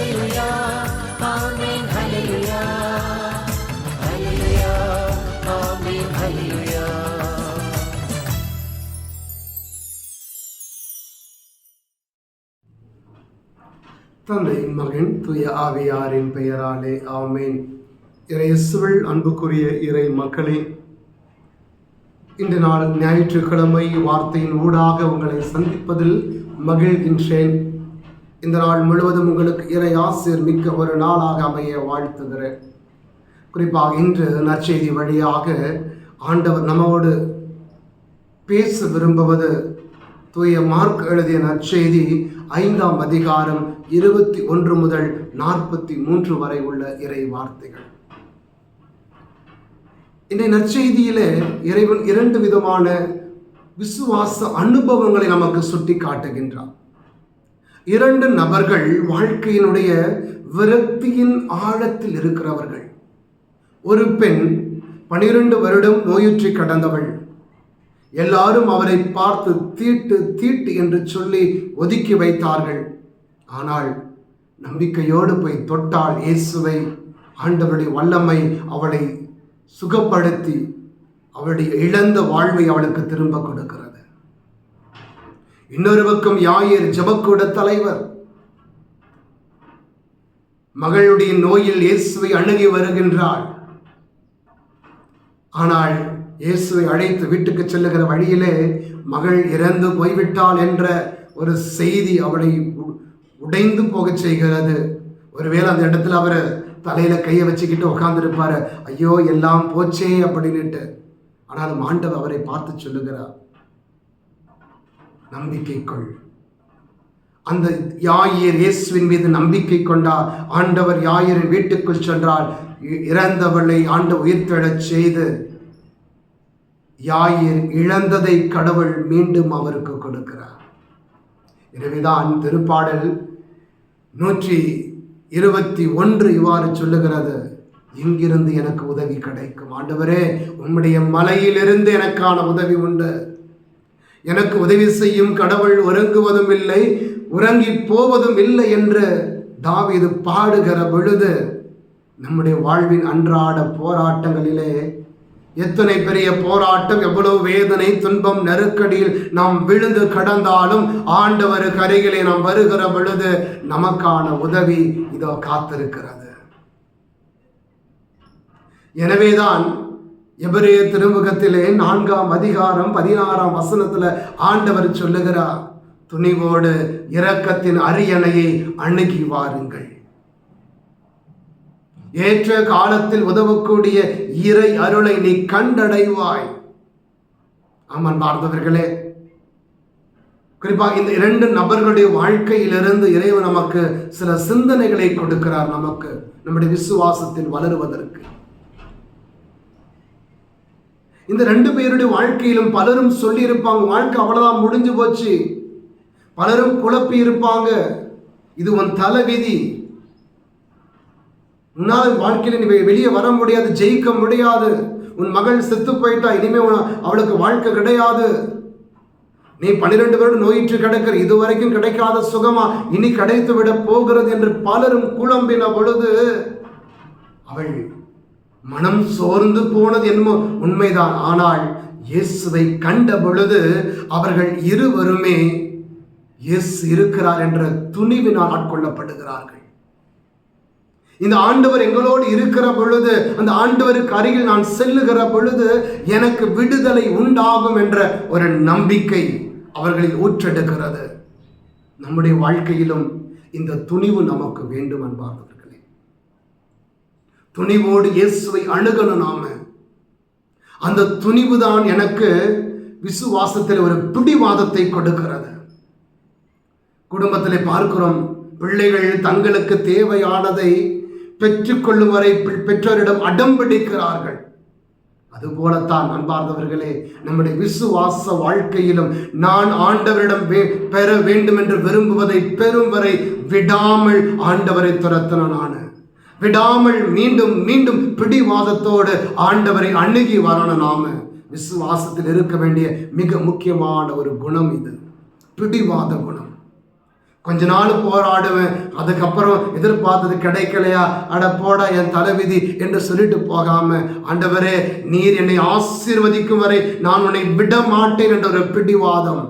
ஹல்லேலூயா ஆமென் ஹல்லேலூயா ஹல்லேலூயா ஆமென் ஹல்லேலூயா. தந்தை மகன் தூய ஆவியாரின் பெயராலே ஆமேன். இயேசுவில் அன்புக்குரிய இறை மக்களே, இன்று நாள் ஞாயிற்றுக்கிழமை வார்த்தையின் ஊடாக உங்களை சந்திப்பதில் மகிழ்கின்றேன். இந்த நாள் முழுவதும் உங்களுக்கு இறை ஆசிர் மிக்க ஒரு நாளாக அமைய வாழ்த்துகிறேன். குறிப்பாக இன்று நற்செய்தி வழியாக ஆண்டவர் நம்மோடு பேச விரும்புவது தூய மார்க் எழுதிய நற்செய்தி 5ஆம் அதிகாரம் 21 முதல் 43 வரை உள்ள இறை வார்த்தைகள். இந்த நற்செய்தியிலே இறைவன் 2 விதமான விசுவாச அனுபவங்களை நமக்கு சுட்டி காட்டுகின்றார். 2 நபர்கள் வாழ்க்கையினுடைய விரக்தியின் ஆழத்தில் இருக்கிறவர்கள். ஒரு பெண் 12 வருடம் நோயுற்றி கடந்தவள். எல்லாரும் அவரை பார்த்து தீட்டு தீட்டு என்று சொல்லி ஒதுக்கி வைத்தார்கள். ஆனால் நம்பிக்கையோடு போய் தொட்டால் இயேசுவை, ஆண்டவருடைய வல்லமை அவளை சுகப்படுத்தி அவளுடைய இழந்த வாழ்வை அவளுக்கு திரும்ப கொடுக்கிறது. இன்னொரு பக்கம் யாயிர் ஜெபக்கூட தலைவர், மகளுடைய நோயில் இயேசுவை அணுகி வருகின்றாள். ஆனால் இயேசுவை அழைத்து வீட்டுக்கு செல்லுகிற வழியிலே மகள் இறந்து போய்விட்டாள் என்ற ஒரு செய்தி அவளை உடைந்து போக செய்கிறது. ஒருவேளை அந்த இடத்துல அவர் தலையில கையை வச்சுக்கிட்டு உட்கார்ந்துருப்பாரு, ஐயோ எல்லாம் போச்சே அப்படின்னுட்டு. ஆனாலும் ஆண்டவர் அவரை பார்த்து சொல்லுகிறார், நம்பிக்கை கொள். அந்த யாயிர் இயேசுவின் மீது நம்பிக்கை கொண்டார். ஆண்டவர் யாயிரின் வீட்டுக்குள் சென்றால் இறந்தவளை ஆண்டவர் உயிர்த்தெழச் செய்து யாயிர் இழந்ததை கடவுள் மீண்டும் அவருக்கு கொடுக்கிறார். எனவேதான் திருப்பாடல் 121 இவ்வாறு சொல்லுகிறது, எங்கிருந்து எனக்கு உதவி கிடைக்கும்? ஆண்டவரே, உம்முடைய மலையிலிருந்து எனக்கான உதவி உண்டு. எனக்கு உதவி செய்யும் கடவுள் உறங்குவதும் இல்லை, உறங்கி போவதும் இல்லை என்று தாவீது பாடுகிற பொழுது, நம்முடைய வாழ்வின் அன்றாட போராட்டங்களிலே எத்தனை பெரிய போராட்டம், எவ்வளவு வேதனை, துன்பம், நெருக்கடியில் நாம் விழுந்து கடந்தாலும் ஆண்டவருக்கு அருகிலே நாம் வருகிற பொழுது நமக்கான உதவி இதோ காத்திருக்கிறது. எனவேதான் எபிரேய திருமுகத்திலே 4ஆம் அதிகாரம் 16ஆம் வசனத்துல ஆண்டவர் சொல்லுகிறார், துணிவோடு இரக்கத்தின் அரியணையை அணுகி வாருங்கள். ஏற்ற காலத்தில் உதவக்கூடிய இறை அருளை நீ கண்டடைவாய். ஆமான் பார்த்தவர்களே, குறிப்பாக இந்த 2 நபர்களுடைய வாழ்க்கையிலிருந்து இறைவன் நமக்கு சில சிந்தனைகளை கொடுக்கிறார், நமக்கு நம்முடைய விசுவாசத்தில் வளருவதற்கு. இந்த 2 பேருடைய வாழ்க்கையிலும் பலரும் சொல்லி இருப்பாங்க, வாழ்க்கை அவ்வளவுதான் முடிஞ்சு போச்சு. பலரும் குழப்பி இருப்பாங்க, இது உன் தலைவிதி, உன்னால் வாழ்க்கையில் நீ வெளியே வர முடியாது, ஜெயிக்க முடியாது, உன் மகள் செத்து போயிட்டா, இனிமே அவளுக்கு வாழ்க்கை கிடையாது, நீ 12 வருடம் நோயிற்று கிடக்கிற, இதுவரைக்கும் கிடைக்காத சுகமா இனி கிடைத்து விட போகிறது என்று பலரும் குழம்பின பொழுது அவள் மனம் சோர்ந்து போனது என்னமோ உண்மைதான். ஆனால் இயேசுவை கண்ட பொழுது அவர்கள் இருவருமே இயேசு இருக்கிறார் என்ற துணிவினால் ஆட்கொள்ளப்படுகிறார்கள். இந்த ஆண்டவர் எங்களோடு இருக்கிற பொழுது, அந்த ஆண்டவருக்கு அருகில் நான் செல்லுகிற பொழுது எனக்கு விடுதலை உண்டாகும் என்ற ஒரு நம்பிக்கை அவர்களில் ஊற்றெடுக்கிறது. நம்முடைய வாழ்க்கையிலும் இந்த துணிவு நமக்கு வேண்டும் அன்பார்ந்தவர்களே. துணிவோடு இயேசுவை அணுகணும் நாம. அந்த துணிவு தான் எனக்கு விசுவாசத்தில் ஒரு பிடிவாதத்தை கொடுக்கிறது. குடும்பத்திலே பார்க்கிறோம், பிள்ளைகள் தங்களுக்கு தேவையானதை பெற்றுக்கொள்ளும் வரை பெற்றோரிடம் அடம் பிடிக்கிறார்கள். அதுபோலத்தான் அன்பார்ந்தவர்களே, நம்முடைய விசுவாச வாழ்க்கையிலும் நான் ஆண்டவரிடம் பெற வேண்டும் என்று விரும்புவதை பெறும் வரை விடாமல் ஆண்டவரை துரத்தன நான், விடாமல் மீண்டும் மீண்டும் பிடிவாதத்தோடு ஆண்டவரை அணுகி வரணும். நாம விசுவாசத்தில் இருக்க வேண்டிய மிக முக்கியமான ஒரு குணம் இது, பிடிவாத குணம். கொஞ்ச நாள் போராடுவேன், அதுக்கப்புறம் எதிர்பார்த்தது கிடைக்கலையா, அட போடா என் தலைவிதி என்று சொல்லிட்டு போகாம, ஆண்டவரே நீர் என்னை ஆசீர்வதிக்கும் வரை நான் உன்னை விட மாட்டேன் என்ற ஒரு பிடிவாதம்.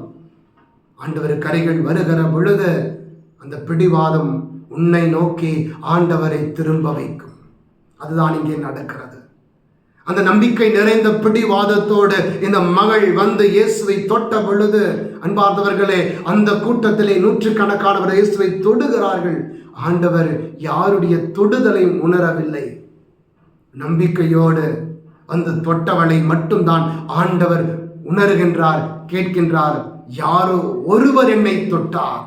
ஆண்டவர் கரைகள் வருகிற பொழுது அந்த பிடிவாதம் உன்னை நோக்கி ஆண்டவரை திரும்ப வைக்கும். அதுதான் இங்கே நடக்கிறது. அந்த நம்பிக்கை நிறைந்த பிடிவாதத்தோடு இந்த மகள் வந்து இயேசுவை தொட்ட பொழுது, அன்பார்ந்தவர்களே, அந்த கூட்டத்திலே நூற்றுக்கணக்கானவர் இயேசுவை தொடுகிறார்கள். ஆண்டவர் யாருடைய தொடுதலையும் உணரவில்லை. நம்பிக்கையோடு அந்த தொட்டவளை மட்டும்தான் ஆண்டவர் உணர்கின்றார், கேட்கின்றார். யாரோ ஒருவர் என்னை தொட்டார்.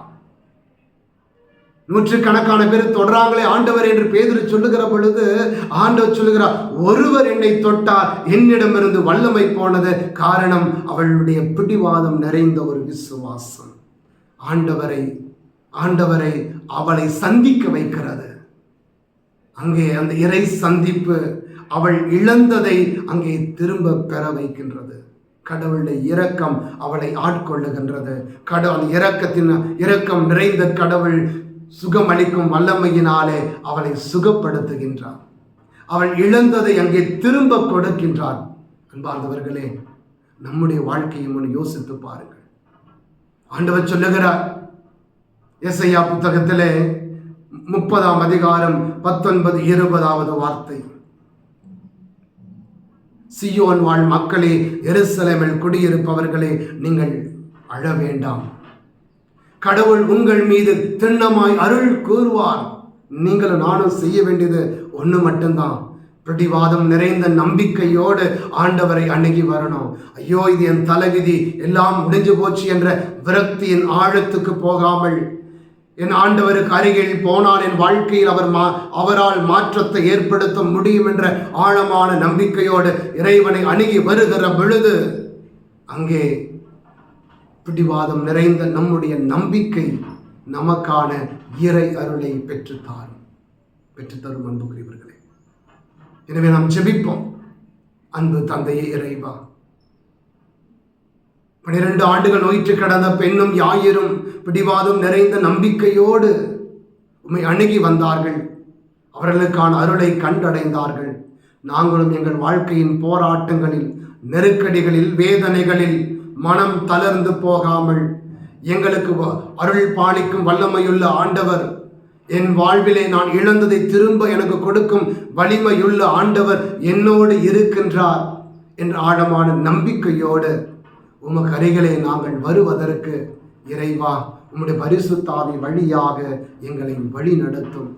நூற்றுக்கணக்கான பேர் தொடராங்களே ஆண்டவர் என்று பேதுரு சொல்லுகிற பொழுது ஆண்டவர் சொல்லுகிறார், ஒருவர் என்னை தொட்டார், என்னிடமிருந்து வல்லமை போனது. காரணம் அவளுடைய பிடிவாதம் நிறைந்த ஒரு விசுவாசம். ஆண்டவரை அவளை சந்திக்க வைக்கிறது. அங்கே அந்த இறை சந்திப்பு அவள் இழந்ததை அங்கே திரும்ப பெற வைக்கின்றது. கடவுளுடைய இரக்கம் அவளை ஆட்கொள்ளுகின்றது. இரக்கம் நிறைந்த கடவுள் சுகமளிக்கும் வல்லமையினாலே அவளை சுகப்படுத்துகின்றார். அவள் இழந்ததை அங்கே திரும்ப கொடுக்கின்றார். அன்பார்ந்தவர்களே, நம்முடைய வாழ்க்கையை யோசித்து பாருங்கள். ஆண்டவர் சொல்லுகிறார் எசையா புத்தகத்திலே 30ஆம் அதிகாரம் 19-20 வார்த்தை, சியோன் வாழ் மக்களே, எருசலேமில் குடியிருப்பவர்களே, நீங்கள் அழ வேண்டாம். கடவுள் உங்கள் மீது திண்ணமாய் அருள் கூறுவார். நீங்களும் நானும் செய்ய வேண்டியது ஒன்று மட்டும்தான், பிடிவாதம் நிறைந்த நம்பிக்கையோடு ஆண்டவரை அணுகி வரணும். ஐயோ இது என் தலைவிதி, எல்லாம் முடிஞ்சு போச்சு என்ற விரக்தியின் ஆழத்துக்கு போகாமல், என் ஆண்டவருக்கு அருகில் போனால் என் வாழ்க்கையில் அவரால் மாற்றத்தை ஏற்படுத்த முடியும் என்ற ஆழமான நம்பிக்கையோடு இறைவனை அணுகி வருகிற பொழுது அங்கே பிடிவாதம் நிறைந்த நம்முடைய நம்பிக்கை நமக்கான இறை அருளை பெற்றுத்தரும் அன்புக்குரியவர்களே. எனவே நாம் ஜெபிப்போம். அன்பு தந்தையே இறைவா, 12 ஆண்டுகள் நோயிற்று கடந்த பெண்ணும் யாயிரும் பிடிவாதம் நிறைந்த நம்பிக்கையோடு உம்மை அணுகி வந்தார்கள். அவர்களுக்கான அருளை கண்டடைந்தார்கள். நாங்களும் எங்கள் வாழ்க்கையின் போராட்டங்களில், நெருக்கடிகளில், வேதனைகளில் மனம் தளர்ந்து போகாமல், எங்களுக்கு அருள் பாலிக்கும் வல்லமையுள்ள ஆண்டவர், என் வாழ்விலே நான் இழந்ததை திரும்ப எனக்கு கொடுக்கும் வலிமையுள்ள ஆண்டவர் என்னோடு இருக்கின்றார் என்ற ஆழமான நம்பிக்கையோடு உமக்கு அருகிலே நாங்கள் வருவதற்கு இறைவா உம்முடைய பரிசுத்த ஆவி வழியாக எங்களை வழி நடத்தும்.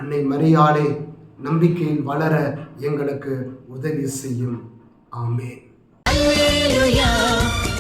அன்னை மரியாளே, நம்பிக்கையில் வளர எங்களுக்கு உதவி செய்யும். ஆமென். Hallelujah.